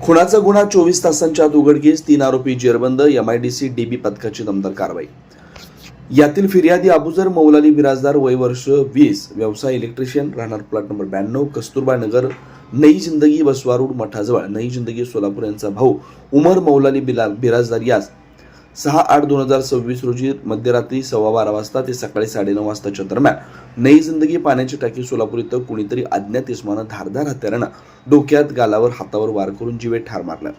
खुनाचा गुन्हा 24 तासांच्या आत उघडकीस, 3 आरोपी जेरबंद, एमआयडीसी डीबी पथकाची दमदार कारवाई. यातील फिर्यादी अबुजर मौलाली बिराजदार, वय वर्ष 20, व्यवसाय इलेक्ट्रिशियन, राहणार प्लॉट नंबर 92, कस्तुरबा नगर, नई जिंदगी, बसवारूड मठाजवळ, नई जिंदगी, सोलापूर यांचा भाऊ उमर मौलाली बिराजदार यास 6/8/2026 रोजी मध्यरात्री 12:15 वाजता ते सकाळी 9:30 वाजताच्या दरम्यान नई जिंदगी पाण्याची टाकी सोलापूर इथं कुणीतरी अज्ञात इसमानं धारदार हत्यारानं डोक्यात, गालावर, हातावर वार करून जीवे ठार मारला.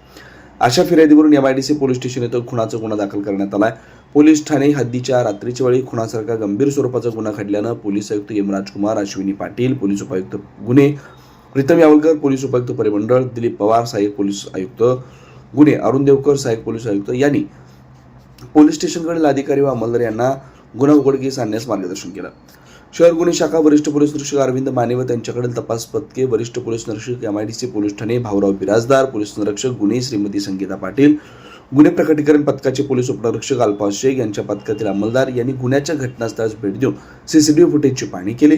अशा फिर्यादीवरून एमआयडीसी पोलीस स्टेशन इथं खुनाचा गुन्हा दाखल करण्यात आलाय. पोलीस ठाणे हद्दीच्या रात्रीच्या वेळी खुनासारखा गंभीर स्वरूपाचा गुन्हा घडल्यानं पोलीस आयुक्त एम राजकुमार, अश्विनी पाटील, पोलीस उपायुक्त गुन्हे प्रीतम यावलकर, पोलीस उपायुक्त परिमंडळ दिलीप पवार, सहाय्यक पोलीस आयुक्त गुन्हे अरुण देवकर, सहाय्यक पोलीस आयुक्त यांनी पोलीस स्टेशनकडील अधिकारी व अंमलदार यांना गुन्हा उघडकीस आणण्यास मार्गदर्शन केलं. शहर गुन्हे शाखा वरिष्ठ पोलीस निरीक्षक अरविंद माने व त्यांच्याकडील तपास पथके, वरिष्ठ पोलीस निरीक्षक MIDC police Thane Bhaurao Birajdar, police निरीक्षक गुन्हे श्रीमती संगीता पाटील, गुन्हे प्रकटीकरण पथकाचे पोलीस उपनिरीक्षक अल्फाज शेख यांच्या पथकातील अंमलदार यांनी गुन्ह्याच्या घटनास्थळास भेट देऊन सीसीटीव्ही फुटेजची पाहणी केली.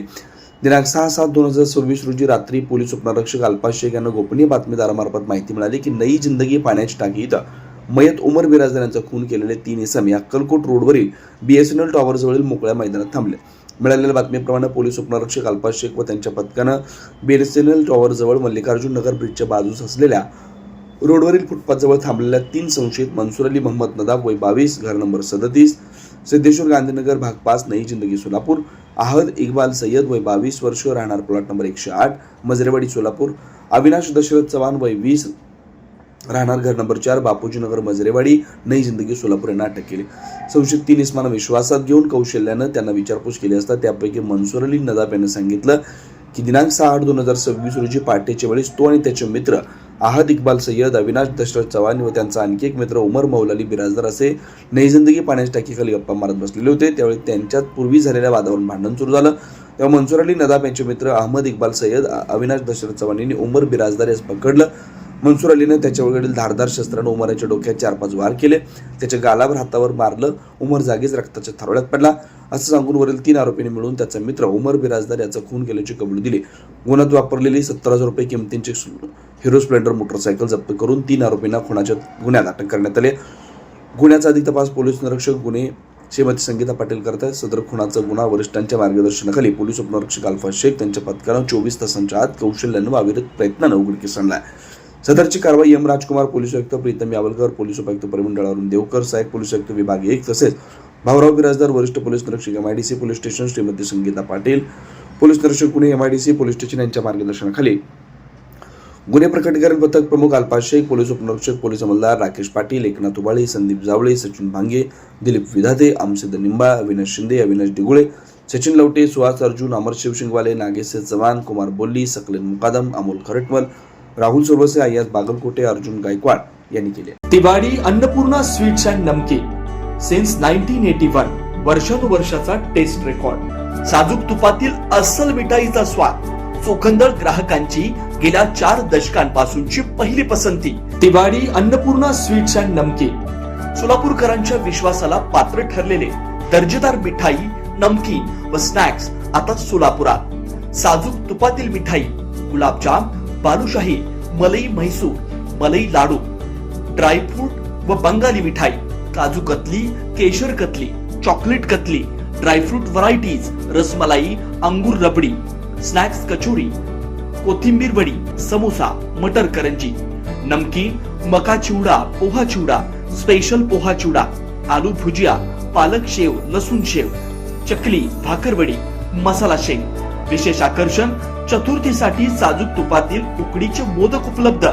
दिनांक 6/7/2026 रोजी रात्री पोलीस उपनिरीक्षक अल्फाज शेख यांना गोपनीय बातमीदारामार्फत माहिती मिळाली की नई जिंदगी पाण्याची टाकी इथं मयत उमर बिराजदार यांचा खून केलेले 3 इसम या अक्कलकोट रोडवरील बीएसएनएल टॉवर जवळील मोकळ्या मैदानात थांबले. मिळालेल्या बातमीप्रमाणे पोलीस उपनिरीक्षक अल्फाज शेख व त्यांच्या पथकानं बीएसएनएल टॉवर जवळ मल्लिकार्जुन नगर ब्रिजच्या बाजूस असलेल्या रोडवरील फुटपाथजवळ थांबलेल्या 3 संशयित मनसूर अली मोहम्मद नदाब, वय 22, घर नंबर 37, सिद्धेश्वर गांधीनगर, भाग 5, नई जिंदगी सोलापूर, अहद इक्बाल सय्यद, वय 22 वर्ष, राहणार प्लॉट नंबर 108, मजरेवाडी सोलापूर, अविनाश दशरथ चव्हाण, वय 20, राहणार घर नंबर 4, बापूजी नगर, मजरेवाडी, नई जिंदगी सोलापूर यांना अटक केली. संशयित 3 इसमांना विश्वासात घेऊन कौशल्यानं त्यांना विचारपूस केली असता त्यापैकी मनसूर अली नदाब यांनी सांगितलं की दिनांक 6/8/2026 रोजी पहाटेच्या वेळेस तो आणि त्याचे मित्र अहद इक्बाल सय्यद, अविनाश दशरथ चव्हाण व त्यांचा आणखी एक मित्र उमर मौलाली बिराजदार असे नई जिंदगी पाण्याच्या टाकीखाली गप्पा मारत बसलेले होते. त्यावेळी त्यांच्यात पूर्वी झालेल्या वादावरून भांडण सुरू झालं. तेव्हा मनसूर अली नदाब यांचे मित्र अहमद इक्बाल सय्यद, अविनाश दशरथ चव्हाण यांनी उमर बिराजदार यास पकडलं. मनसूर अलीने त्याच्यावरील धारदार शस्त्रानं उमराच्या डोक्यात 4-5 वार केले. त्याच्या गालावर, हातावर मारलं. उमर जागीच रक्ताच्या थारोळ्यात पडला. असं सांगून वरील 3 आरोपींनी मिळून त्याचा मित्र उमर बिराजदार याचा खून केल्याची कबुली दिली. गुन्ह्यात वापरलेली 70,000 रुपये किमतींची हिरो स्प्लेंडर मोटरसायकल जप्त करून 3 आरोपींना खुनाच्या गुन्ह्यात अटक करण्यात आले. गुन्ह्याचा अधिक तपास पोलीस निरीक्षक गुन्हे श्रीमती संगीता पाटील करतात. सदर खुनाचा गुन्हा वरिष्ठांच्या मार्गदर्शनाखाली पोलीस उपनिरीक्षक अल्फाज शेख त्यांच्या पथकानं 24 तासांच्या आत कौशल्यानं व अविरत प्रयत्नानं उघडकीस आणलाय. सदरची कारवाई एम राजकुमार, पोलीस आयुक्त प्रीतम यावलकर, पोलीस उपायुक्त परिमंडळ अरुण देवकर, सहाय्यक पोलीस आयुक्त विभाग 1 तसेच भाऊराव बिराजदार, वरिष्ठ पोलीस निरीक्षक MIDC police station Shrimati Sangeeta Patil, police निरीक्षक गुन्हे एमआयडीसी पोलीस स्टेशन यांच्या मार्गदर्शनाखाली गुन्हे प्रकटीकरण पथक प्रमुख अल्फाज शेख, पोलीस उपनिरीक्षक पोलीस अंमलदार राकेश पाटील, एकनाथ उबाळे, संदीप जावळे, सचिन भांगे, दिलीप विधाते, आमसिद्ध निंबाळ, अविनाश शिंदे, अविनाश दिगुळे, सचिन लवटे, सुहास अर्जुन, अमर शिवशिंगवाले, नागेश चव्हाण, कुमार बोल्ली, सकलेन मुकादम, अमोल खरटमल, राहुल सोरवसे, अय्याज बागलकोटे, अर्जुन गायकवाड यांनी केले. तिवारी अन्नपूर्णा स्वीट्स अँड नमकीन सिन्स 1981, वर्षानुवर्षाचा टेस्ट रेकॉर्ड, साजूक तुपातील अस्सल मिठाईचा स्वाद, चोखंदळ ग्राहकांची गेल्या 4 दशकांपासूनची पहिली पसंती. तिवारी अन्नपूर्णा स्वीट्स अँड नमकीन, सोलापूरकरांच्या विश्वासाला पात्र ठरलेले दर्जेदार मिठाई, नमकीन व स्नॅक्स आता सोलापुरात. साजूक तुपातील मिठाई, गुलाबजाम, बालुशाही, मलई म्हैसूर, मलई लाडू, ड्रायफ्रूट व बंगाली मिठाई, काजू कतली, केशर katli, chocolate katli, dry fruit varieties, rasmalai, अंगूर रबडी, स्नॅक्स कचोरी, कोथिंबीर वडी, समोसा, मटर करंजी, नमकीन, मका चिवडा, पोहा चिवडा, स्पेशल पोहा चिवडा, आलू भुजिया, पालक शेव, लसूण शेव, चकली, भाकरवडी, मसाला शेंग. विशेष आकर्षण, चतुर्थीसाठी साजूक तुपातील उकडीचे मोदक उपलब्ध.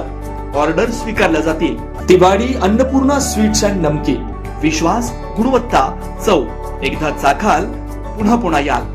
ऑर्डर स्वीकारल्या जातील. तिवारी अन्नपूर्णा स्वीट्स अँड नमकीन, विश्वास, गुणवत्ता, चव. एकदा चाखाल पुन्हा पुन्हा याल.